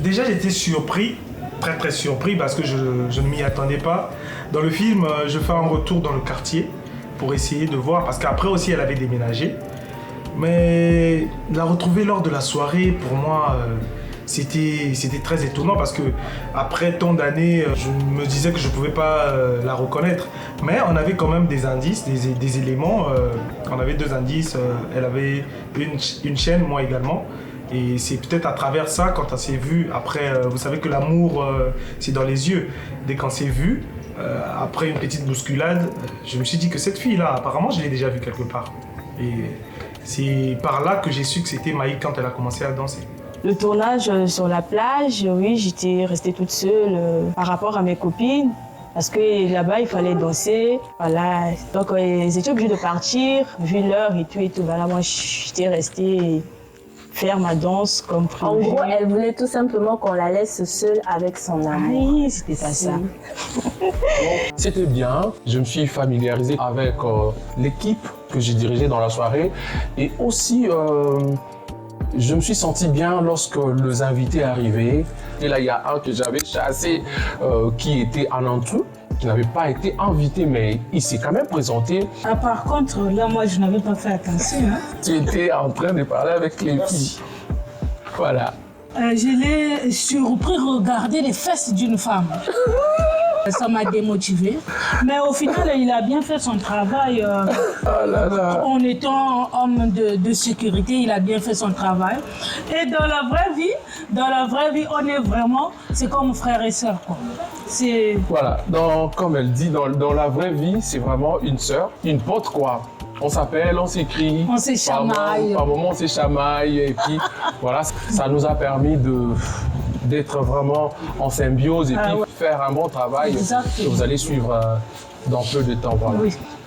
Déjà, j'étais surpris, très très surpris, parce que je ne m'y attendais pas. Dans le film, je fais un retour dans le quartier pour essayer de voir, parce qu'après aussi, elle avait déménagé. Mais la retrouver lors de la soirée, pour moi, c'était très étonnant, parce que après tant d'années, je me disais que je ne pouvais pas la reconnaître. Mais on avait quand même des indices, des éléments. On avait 2 indices. Elle avait une chaîne, moi également. Et c'est peut-être à travers ça, quand on s'est vu, après, vous savez que l'amour, c'est dans les yeux. Dès qu'on s'est vu, après une petite bousculade, je me suis dit que cette fille-là, apparemment, je l'ai déjà vue quelque part. Et c'est par là que j'ai su que c'était Maï quand elle a commencé à danser. Le tournage sur la plage, oui, j'étais restée toute seule par rapport à mes copines. Parce que là-bas, il fallait danser. Voilà. Donc, ils étaient obligés de partir, vu l'heure et tout. Voilà, moi, j'étais restée faire ma danse comme prévu. En gros, elle voulait tout simplement qu'on la laisse seule avec son amour. Oui, c'était pas ça. C'était bien. Je me suis familiarisé avec l'équipe que j'ai dirigée dans la soirée. Et aussi, je me suis senti bien lorsque les invités arrivaient. Et là, il y a un que j'avais chassé qui était en entrée, qui n'avait pas été invité, mais il s'est quand même présenté. Ah, par contre, là, moi, je n'avais pas fait attention. Hein. Tu étais en train de parler avec les filles. Voilà. Je l'ai surpris regarder les fesses d'une femme. Ça m'a démotivée. Mais au final, il a bien fait son travail. En étant homme de sécurité, il a bien fait son travail. Et dans la vraie vie, on est vraiment, c'est comme frère et sœur, quoi. Voilà, comme elle dit, dans la vraie vie, c'est vraiment une sœur, une pote, quoi. On s'appelle, on s'écrit. On s'échamaille. Par moment, on s'échamaille. Et puis, voilà, ça nous a permis d'être vraiment en symbiose et puis faire un bon travail Exactement. que vous allez suivre dans peu de temps. Voilà. Oui.